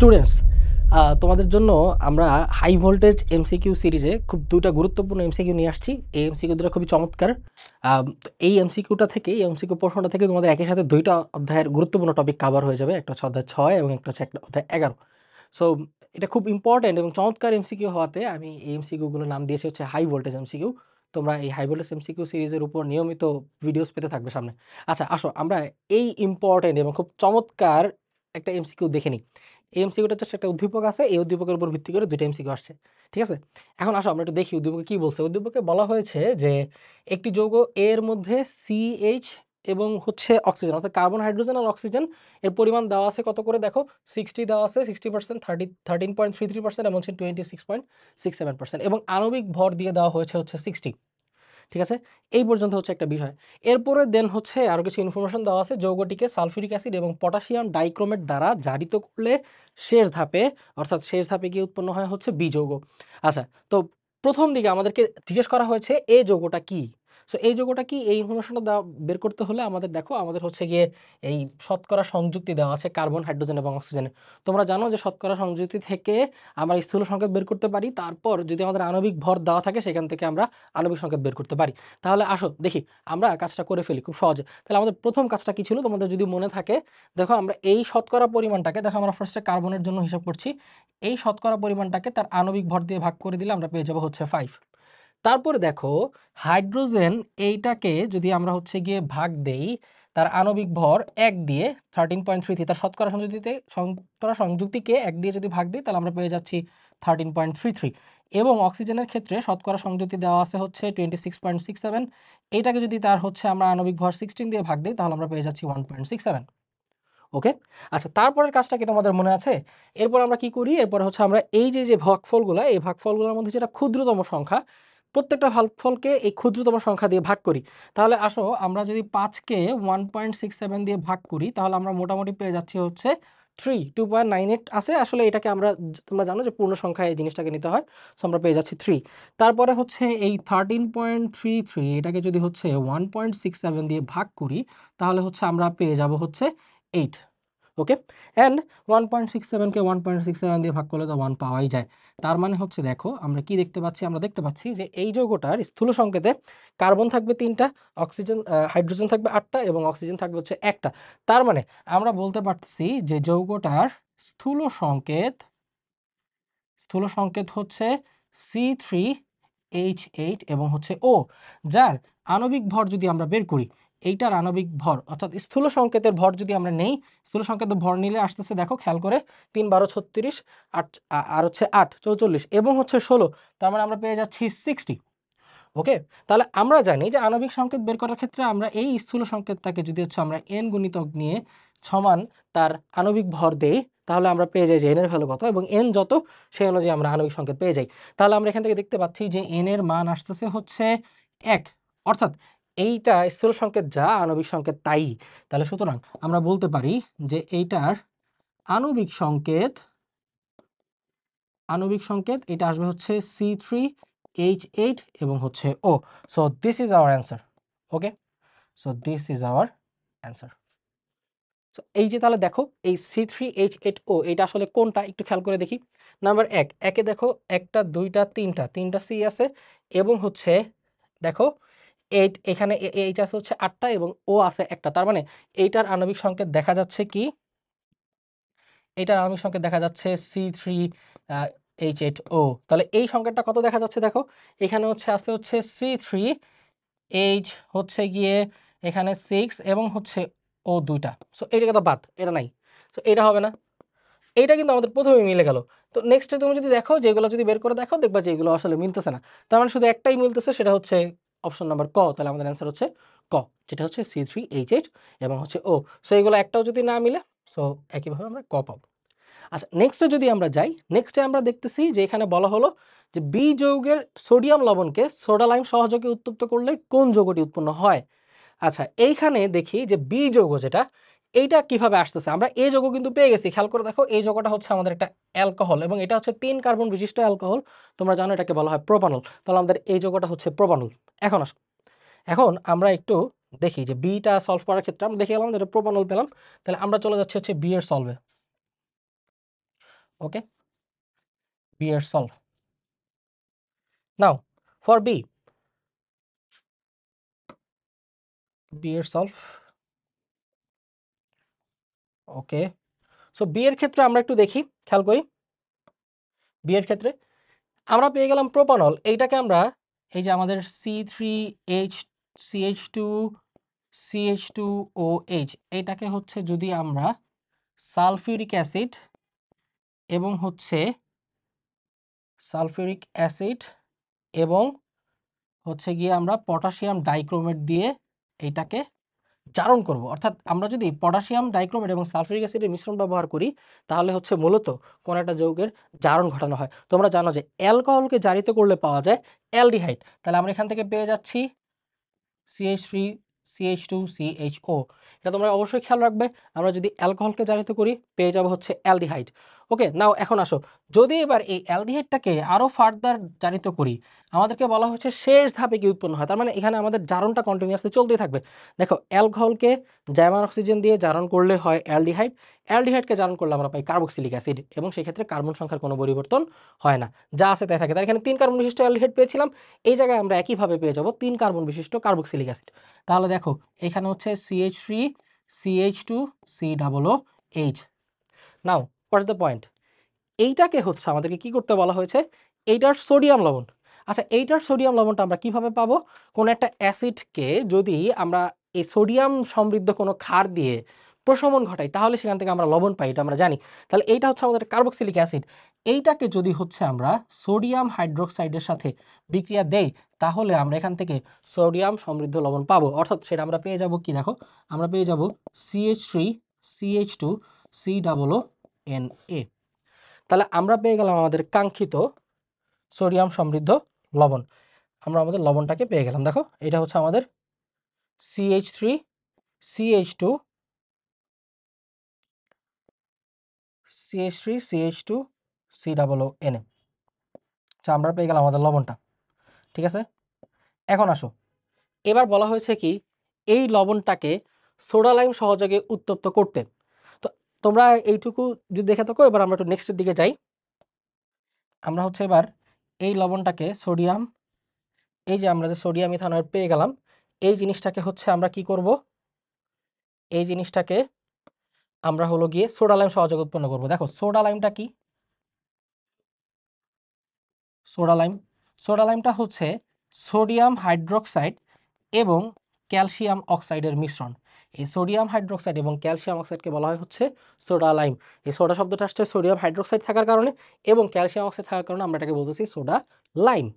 Students তোমাদের জন্য আমরা হাই ভোল্টেজ এমসিকিউ সিরিজে খুব দুটো গুরুত্বপূর্ণ এমসিকিউ নিয়ে আসছি। এই এমসিকিউ দুটো খুবই চমৎকার। তো এই এমসিকিউটা থেকে এই এমসিকিউ প্রশ্নটা থেকে তোমাদের একই সাথে দুইটা অধ্যায়ের গুরুত্বপূর্ণ টপিক কভার হয়ে যাবে। একটা হচ্ছে অধ্যায় 6 এবং একটা হচ্ছে একটা অধ্যায় 11। সো এটা খুব ইম্পর্ট্যান্ট এবং চমৎকার এমসিকিউ হওয়াতে আমি এই এমসিকিউগুলোর নাম দিয়েছি হচ্ছে হাই ভোল্টেজ এমসিকিউ। তোমরা এই হাই ভোল্টেজ এমসিকিউ সিরিজের উপর নিয়মিত ভিডিওস পেতে থাকবে সামনে। আচ্ছা আসো আমরা এই ইম্পর্ট্যান্ট এবং খুব চমৎকার একটা এমসিকিউ দেখে নিই। এই এমসিকিউটা হচ্ছে একটা উদ্দীপক আছে, এই উদ্দীপকের উপর ভিত্তি করে দুইটা এমসিকিউ আসছে। ঠিক আছে? এখন আসো আমরা একটু দেখি উদ্দীপকে কি বলছে। উদ্দীপকে বলা হয়েছে যে একটি যৌগ এর মধ্যে সিএইচ এবং হচ্ছে অক্সিজেন অর্থাৎ কার্বন, হাইড্রোজেন আর অক্সিজেন এর পরিমাণ দেওয়া আছে কত করে দেখো। 60 দেওয়া আছে, 60%, 13.33% এবং হচ্ছে 26.67% এবং আণবিক ভর দিয়ে দেওয়া হয়েছে হচ্ছে 60। ঠিক আছে? এই পর্যন্ত হচ্ছে একটা বিষয়। এরপরে দেন হচ্ছে আরও কিছু ইনফরমেশন দেওয়া আছে। যৌগটিকে সালফিউরিক অ্যাসিড এবং পটাশিয়াম ডাইক্রোমেট দ্বারা জারিত করলে শেষ ধাপে অর্থাৎ শেষ ধাপে গিয়ে উৎপন্ন হয় হচ্ছে বি যৌগ। আচ্ছা, তো প্রথম দিকে আমাদেরকে জিজ্ঞেস করা হয়েছে এ যৌগটা কি। সো এই যৌগটা কি, এই ইনফরমেশনটা বের করতে হলে আমাদের দেখো আমাদের হচ্ছে গিয়ে এই শতকরা সংযুক্তি দেওয়া আছে কার্বন, হাইড্রোজেন এবং অক্সিজেনের। তোমরা জানো যে শতকরা সংযুক্তি থেকে আমরা স্থূল সংকেত বের করতে পারি। তারপর যদি আমাদের আণবিক ভর দেওয়া থাকে সেখান থেকে আমরা আণবিক সংকেত বের করতে পারি। তাহলে আসো দেখি আমরা কাজটা করে ফেলি খুব সহজে। তাহলে আমাদের প্রথম কাজটা কি ছিল তোমাদের যদি মনে থাকে, দেখো আমরা এই শতকরা পরিমাণটাকে দেখো আমরা ফার্স্টে কার্বনের জন্য হিসাব করছি। এই শতকরা পরিমাণটাকে তার আণবিক ভর দিয়ে ভাগ করে দিলে আমরা পেয়ে যাবো হচ্ছে 5। তারপরে দেখো হাইড্রোজেন এইটাকে যদি আমরা হচ্ছে গিয়ে ভাগ দেই তার আণবিক ভর 1 দিয়ে 13.33, তার শতকরা সংযুক্তিকে 1 দিয়ে যদি ভাগ দিই তাহলে আমরা পেয়ে যাচ্ছি 13.33। এবং অক্সিজেনের ক্ষেত্রে শতকরা সংযুক্তি দেওয়া আছে হচ্ছে 26.67। এইটাকে যদি তার হচ্ছে আমরা আণবিক ভর 16 দিয়ে ভাগ দিই তাহলে আমরা পেয়ে যাচ্ছি 1.67। ওকে? আচ্ছা, তারপরের কাজটা কি তোমাদের মনে আছে? এরপর আমরা কি করি? এরপর হচ্ছে আমরা এই যে ভাগফলগুলা, এই ভাগফলগুলোর মধ্যে যেটা ক্ষুদ্রতম সংখ্যা, প্রত্যেকটা ভাগফলকে এই ক্ষুদ্রতম সংখ্যা দিয়ে ভাগ করি। তাহলে আসো আমরা যদি 5 কে 1.67 দিয়ে ভাগ করি তাহলে আমরা মোটামুটি পেয়ে যাচ্ছি হচ্ছে 2.98 আছে। আসলে এটাকে আমরা তোমরা জানো যে পূর্ণ সংখ্যায় এই জিনিসটাকে নিতে হয়। সো আমরা পেয়ে যাচ্ছি 3। তারপরে হচ্ছে এই 13.33 এটাকে যদি হচ্ছে 1.67 দিয়ে ভাগ করি তাহলে হচ্ছে আমরা পেয়ে যাব হচ্ছে 8। ওকে? অ্যান্ড 1.67 কে 1.67 দিয়ে ভাগ করলে তো 1 পাওয়াই যায়। তার মানে হচ্ছে দেখো আমরা কি দেখতে পাচ্ছি? আমরা দেখতে পাচ্ছি যে এই যৌগটার স্থূল সংকেতে কার্বন থাকবে 3টা, অক্সিজেন হাইড্রোজেন থাকবে 8টা এবং অক্সিজেন থাকবে হচ্ছে 1টা। তার মানে আমরা বলতে পারতেছি যে যৌগটার স্থূল সংকেত হচ্ছে C3H8 এবং হচ্ছে O, যার আণবিক ভর যদি আমরা বের করি, এইটার আণবিক ভর অর্থাৎ স্থূল সংকেতের ভর যদি আমরা নেই, স্থূল সংকেতের ভর নিলে আসতেছে দেখো খেয়াল করে 3 12 36, 8 আর হচ্ছে 8 44 এবং হচ্ছে 16। তার মানে আমরা পেয়ে যাচ্ছি 60। ওকে? তাহলে আমরা জানি যে আণবিক সংকেত বের করার ক্ষেত্রে আমরা এই স্থূল সংকেতটাকে যদি হচ্ছে আমরা n গুণিতক নিয়ে সমান তার আণবিক ভর দেই তাহলে আমরা পেয়ে যাই যে n এর ভ্যালু কত এবং n যত সেই অনুযায়ী আমরা আণবিক সংকেত পেয়ে যাই। তাহলে আমরা এখান থেকে দেখতে পাচ্ছি যে n এর মান আসতেছে হচ্ছে 1, অর্থাৎ এইটা স্থূল সংকেত যা আণবিক সংকেত তাই। তাহলে সুতরাং আমরা বলতে পারি যে এইটার আণবিক সংকেত এটা আসবে হচ্ছে C3H8 এবং হচ্ছে O। So this is our answer. Okay? So this is our answer. So এই যে তাহলে দেখো এই C3H8O এটা আসলে কোনটা একটু খেয়াল করে দেখি। নাম্বার 1 একে দেখো 1টা 2টা 3টা C আছে এবং হচ্ছে দেখো 8 এখানে H আছে হচ্ছে 8টা এবং O আছে একটা। তার মানে এইটার আণবিক সংকেত দেখা যাচ্ছে কি? এটার আণবিক সংকেত দেখা যাচ্ছে C3H8O। তাহলে এই সংকেতটা কত দেখা যাচ্ছে দেখো, এখানে হচ্ছে আছে হচ্ছে C3H হচ্ছে গিয়ে এখানে 6 এবং হচ্ছে O 2টা। সো এইটাকে তো বাদ, এটা নাই। সো এটা হবে না। এইটা কিন্তু আমাদের প্রথমেই মিলে গেল। তো নেক্সটে তুমি যদি দেখো যে এগুলো যদি বের করে দেখো দেখবা যে এগুলো আসলে মিলতেছে না। তার মানে শুধু একটাই মিলতেছে, সেটা হচ্ছে অপশন নাম্বার ক। তাহলে আমাদের অ্যান্সার হচ্ছে ক, যেটা হচ্ছে C3H8 এবং হচ্ছে O। সো এগুলো একটাও যদি না মিলে সো একইভাবে আমরা ক পাবো। আচ্ছা, নেক্সটে যদি আমরা যাই, নেক্সটে আমরা দেখতেছি যে এখানে বলা হলো যে বি যৌগের সোডিয়াম লবণকে সোডা লাইম সহযোগে উত্তপ্ত করলে কোন যৌগটি উৎপন্ন হয়। আচ্ছা, এইখানে দেখি যে বি যৌগ যেটা, এইটা কিভাবে আসতেছে। আমরা এই যৌগ কিন্তু পেয়ে গেছি, খেয়াল করে দেখো এই যৌগটা হচ্ছে আমাদের একটা অ্যালকোহল এবং এটা হচ্ছে 3 কার্বন বিশিষ্ট অ্যালকোহল। তোমরা জানো এটাকে বলা হয় প্রোপানল। তাহলে আমাদের এই যৌগটা হচ্ছে প্রোপানল। এখন আসো, এখন আমরা একটু দেখি যে বিটা সলভ করার ক্ষেত্রে আমরা দেখে গেলাম যে এটা প্রোপানল পেলাম। তাহলে আমরা চলে যাচ্ছি হচ্ছে বি এর সলভে। ওকে, বি এর সলভ। নাও ফর বি এর সলভ। ওকে, সো বি এর ক্ষেত্রে আমরা একটু দেখি, খেয়াল করি। বি এর ক্ষেত্রে আমরা পেয়ে গেলাম প্রোপানল। এইটাকে আমরা এই যে আমাদের CH3H CH2OH এইটাকে হচ্ছে যদি আমরা সালফিউরিক অ্যাসিড এবং হচ্ছে সালফিউরিক অ্যাসিড এবং হচ্ছে গিয়ে আমরা পটাশিয়াম ডাইক্রোমেট দিয়ে এইটাকে জারণ করব। অর্থাৎ আমরা যদি পটাশিয়াম ডাইক্রোমেট এবং সালফিউরিক অ্যাসিডের মিশ্রণ ব্যবহার করি তাহলে হচ্ছে মূলত কোন একটা যৌগের জারণ ঘটানো হয়। তোমরা জানো যে অ্যালকোহলকে জারিত করলে পাওয়া যায় অ্যালডিহাইড। তাহলে আমরা এখান থেকে পেয়ে যাচ্ছি CH3CH2CHO। এটা তোমরা অবশ্যই খেয়াল রাখবে। আমরা যদি অ্যালকোহলকে জারিত করি পেয়ে যাব হচ্ছে অ্যালডিহাইড। ওকে, নাও এখন আসো, যদি এবার এই অ্যালডিহাইডটাকে আরও ফার্দার জারিত করি, আমাদেরকে বলা হচ্ছে শেষ ধাপে কি উৎপন্ন হয়। তার মানে এখানে আমাদের জারণটা কন্টিনিউয়াসলি চলতেই থাকবে। দেখো, অ্যালকোহলকে জার্মান অক্সিজেন দিয়ে জারণ করলে হয় অ্যালডিহাইড, অ্যালডিহাইডকে জারণ করলে আমরা পাই কার্বক্সিলিক অ্যাসিড, এবং সেক্ষেত্রে কার্বন সংখ্যার কোনো পরিবর্তন হয় না, যা আছে তাই থাকে। তার এখানে 3 কার্বন বিশিষ্ট অ্যালডিহাইড পেয়েছিলাম, এই জায়গায় আমরা একইভাবে পেয়ে যাব 3 কার্বন বিশিষ্ট কার্বক্সিলিক অ্যাসিড। তাহলে দেখো এখানে হচ্ছে CH3CH2COOH। Now what's the point, এইটাকে হচ্ছে আমাদেরকে কি করতে বলা হয়েছে, এইটার সোডিয়াম লবণ। আচ্ছা, এইটার সোডিয়াম লবণটা আমরা কিভাবে পাবো? কোনো একটা অ্যাসিডকে যদি আমরা এই সোডিয়াম সমৃদ্ধ কোনো ক্ষার দিয়ে প্রশমন ঘটাই তাহলে সেখান থেকে আমরা লবণ পাই, এটা আমরা জানি। তাহলে এইটা হচ্ছে আমাদের কার্বক্সিলিক অ্যাসিড। এইটাকে যদি হচ্ছে আমরা সোডিয়াম হাইড্রোক্সাইডের সাথে বিক্রিয়া দেই তাহলে আমরা এখান থেকে সোডিয়াম সমৃদ্ধ লবণ পাবো। অর্থাৎ সেটা আমরা পেয়ে যাব কি, দেখো আমরা পেয়ে যাব CH3CH2COONA। তাহলে আমরা পেয়ে গেলাম আমাদের কাঙ্ক্ষিত সোডিয়াম সমৃদ্ধ লবণ। আমরা আমাদের লবণটাকে পেয়ে গেলাম। দেখো এটা হচ্ছে আমাদের CH3CH2COONA। আমরা পেয়ে গেলাম আমাদের লবণটা, ঠিক আছে। এখন আসো, এবার বলা হয়েছে কি এই লবণটাকে সোডা লাইম সহযোগে উত্তপ্ত করতে। তো তোমরা এইটুকু যদি দেখে থাকো, এবার আমরা একটু নেক্সটের দিকে যাই। আমরা হচ্ছে এবার এই লবণটাকে সোডিয়াম, এই যে আমরা যে সোডিয়াম ইথানয়েড পেয়ে গেলাম, এই জিনিসটাকে হচ্ছে আমরা কি করব, এই জিনিসটাকে আমরা হলো গিয়ে সোডা লাইম সহযোগে উৎপন্ন করব। দেখো সোডা লাইমটা কি, সোডা লাইমটা হচ্ছে সোডিয়াম হাইড্রোক্সাইড এবং ক্যালসিয়াম অক্সাইডের মিশ্রণ। এই সোডিয়াম হাইড্রোক্সাইড এবং ক্যালসিয়াম অক্সাইডকে বলা হয় হচ্ছে সোডা লাইম। এই সোডা শব্দটা আসছে সোডিয়াম হাইড্রোক্সাইড থাকার কারণে এবং ক্যালসিয়াম অক্সাইড থাকার কারণে আমরা এটাকে বলতেছি সোডা লাইম।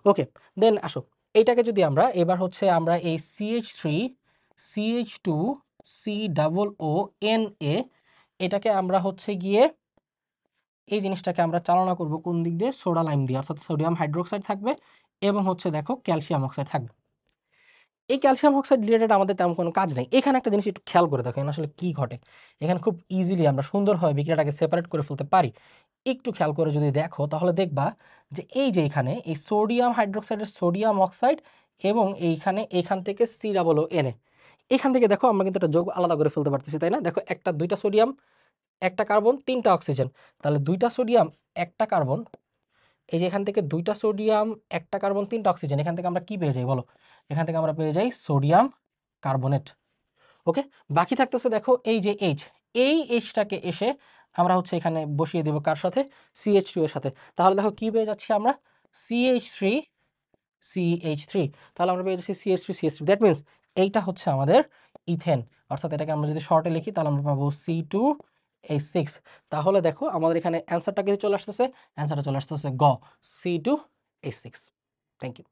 ওকে, দেন আসো, এইটাকে যদি আমরা এবার হচ্ছে আমরা এই CH3CH2COONA এটাকে আমরা হচ্ছে গিয়ে এই জিনিসটাকে আমরা চালনা করব কোন দিক দিয়ে, সোডা লাইম দিয়ে। অর্থাৎ সোডিয়াম হাইড্রোক্সাইড থাকবে এবং হচ্ছে দেখো ক্যালসিয়াম অক্সাইড থাকবে। এই ক্যালসিয়াম অক্সাইড রিলেটেড আমাদের তেমন কোনো কাজ নেই। এখানে একটা জিনিস একটু খেয়াল করে দেখো এখানে আসলে কী ঘটে। এখানে খুব ইজিলি আমরা সুন্দরভাবে বিক্রিয়াটাকে সেপারেট করে ফেলতে পারি। একটু খেয়াল করে যদি দেখো তাহলে দেখবা যে এই যে এখানে এই সোডিয়াম হাইড্রোক্সাইডের সোডিয়াম অক্সাইড এবং এইখান থেকে COONA, এখান থেকে দেখো আমরা কিন্তু একটা যৌগ আলাদা করে ফেলতে পারতেছি, তাই না? দেখো দুইটা সোডিয়াম, একটা কার্বন, তিনটা অক্সিজেন। তাহলে দুইটা সোডিয়াম, একটা কার্বন, এই যে এখান থেকে দুইটা সোডিয়াম, একটা কার্বন, তিনটা অক্সিজেন, এখান থেকে আমরা কি পেয়ে যাই বলো? এখান থেকে আমরা পেয়ে যাই সোডিয়াম কার্বনেট। ওকে, বাকি থাকতেছে দেখো এই যে এই এইচটাকে এসে আমরা হচ্ছে এখানে বসিয়ে দেবো কার সাথে, CH2 এর সাথে। তাহলে দেখো কি পেয়ে যাচ্ছি আমরা, CH3CH3। তাহলে আমরা পেয়ে যাচ্ছি CH3CH3। দ্যাট মিনস এইটা হচ্ছে আমাদের ইথেন। অর্থাৎ এটাকে আমরা যদি শর্টে লিখি তাহলে আমরা পাবো C2H6। তাহলে দেখো আমাদের এখানে অ্যান্সারটা কিছু চলে আসতেছে, অ্যান্সারটা চলে আসতেছে গ, C2H6। Thank you.